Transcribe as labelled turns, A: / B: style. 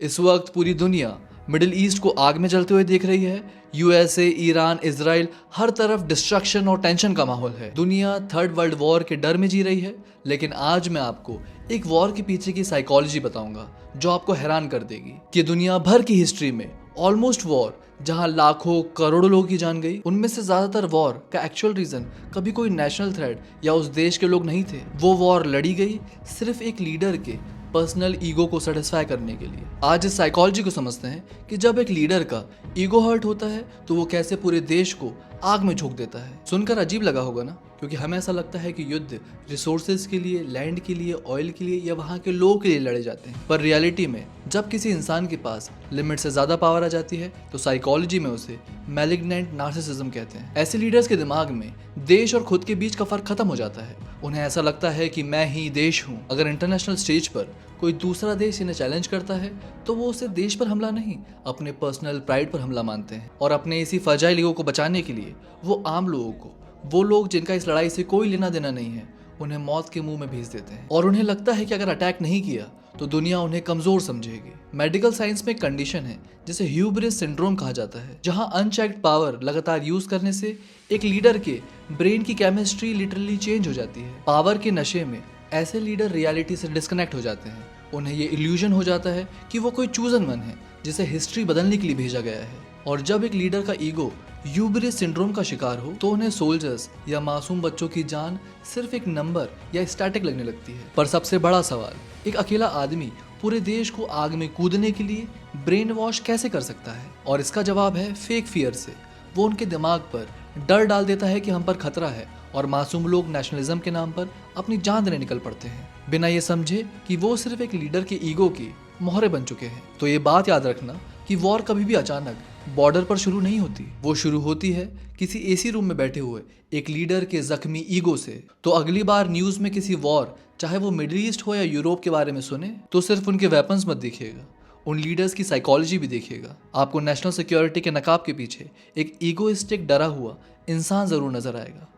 A: इस वक्त पूरी दुनिया मिडिल ईस्ट को आग में जलते हुए देख रही है। यूएसए, ईरान, इजराइल, हर तरफ डिस्ट्रक्शन और टेंशन का माहौल है। दुनिया थर्ड वर्ल्ड वॉर के डर में जी रही है। लेकिन आज मैं आपको एक वॉर के पीछे की साइकोलॉजी बताऊंगा जो आपको हैरान कर देगी कि दुनिया भर की हिस्ट्री में ऑलमोस्ट वॉर जहां लाखों करोड़ों लोगों की जान गई, उनमें से ज्यादातर वॉर का एक्चुअल रीजन कभी कोई नेशनल थ्रेट या उस देश के लोग नहीं थे। वो वॉर लड़ी गई सिर्फ एक लीडर के पर्सनल ईगो को सेटिस्फाई करने के लिए। आज इस साइकोलॉजी को समझते हैं कि जब एक लीडर का ईगो हर्ट होता है तो वो कैसे पूरे देश को आग में झोंक देता है। सुनकर अजीब लगा होगा ना, क्योंकि हमें ऐसा लगता है कि युद्ध रिसोर्सेज के लिए, लैंड के लिए, ऑयल के लिए या वहाँ के लोगों के लिए लड़े जाते हैं। पर रियलिटी में जब किसी इंसान के पास लिमिट से ज्यादा पावर आ जाती है तो साइकोलॉजी में उसे मैलिग्नेंट नार्सिसिज्म कहते हैं। ऐसे लीडर्स के दिमाग में देश और खुद के बीच का फर्क खत्म हो जाता है। उन्हें ऐसा लगता है कि मैं ही देश हूँ। अगर इंटरनेशनल स्टेज पर कोई दूसरा देश इन्हें चैलेंज करता है तो वो उसे देश पर हमला नहीं, अपने पर्सनल प्राइड पर हमला मानते हैं। और अपने इसी फजाइल ईगो को बचाने के लिए वो आम लोगों को, वो लोग जिनका इस लड़ाई से कोई लेना देना नहीं है, उन्हें मौत के मुंह में भेज देते हैं। और उन्हें लगता है कि अगर अटैक नहीं किया तो दुनिया उन्हें कमजोर समझेगी। मेडिकल साइंस में एक कंडीशन है जिसे ह्यूब्रिस सिंड्रोम कहा जाता है, जहां अनचेक्ड पावर लगातार यूज करने से एक लीडर के ब्रेन की केमिस्ट्री लिटरली चेंज हो जाती है। पावर के नशे में ऐसे लीडर रियलिटी से डिस्कनेक्ट हो जाते हैं। उन्हें ये इल्यूजन हो जाता है कि वो कोई चूजन वन है जिसे हिस्ट्री बदलने के लिए भेजा गया है। और जब एक लीडर का ईगो ह्यूब्रिस सिंड्रोम का शिकार हो तो उन्हें सोल्जर्स या मासूम बच्चों की जान सिर्फ एक नंबर या स्टैटिक लगने लगती है। पर सबसे बड़ा सवाल, एक अकेला आदमी पूरे देश को आग में कूदने के लिए ब्रेन वॉश कैसे कर सकता है? और इसका जवाब है फेक फियर से। वो उनके दिमाग पर डर डाल देता है कि हम पर खतरा है और मासूम लोग नेशनलिज्म के नाम पर अपनी जान देने निकल पड़ते हैं, बिना ये समझे कि वो सिर्फ एक लीडर के ईगो की मोहरे बन चुके हैं। तो ये बात याद रखना कि वॉर कभी भी अचानक बॉर्डर पर शुरू नहीं होती। वो शुरू होती है किसी एसी रूम में बैठे हुए एक लीडर के जख्मी ईगो से। तो अगली बार न्यूज में किसी वॉर, चाहे वो मिडिल ईस्ट हो या यूरोप के बारे में सुने, तो सिर्फ उनके वेपन्स मत दिखेगा, उन लीडर्स की साइकोलॉजी भी देखिएगा। आपको नेशनल सिक्योरिटी के नकाब के पीछे एक ईगोइस्टिक डरा हुआ इंसान जरूर नजर आएगा।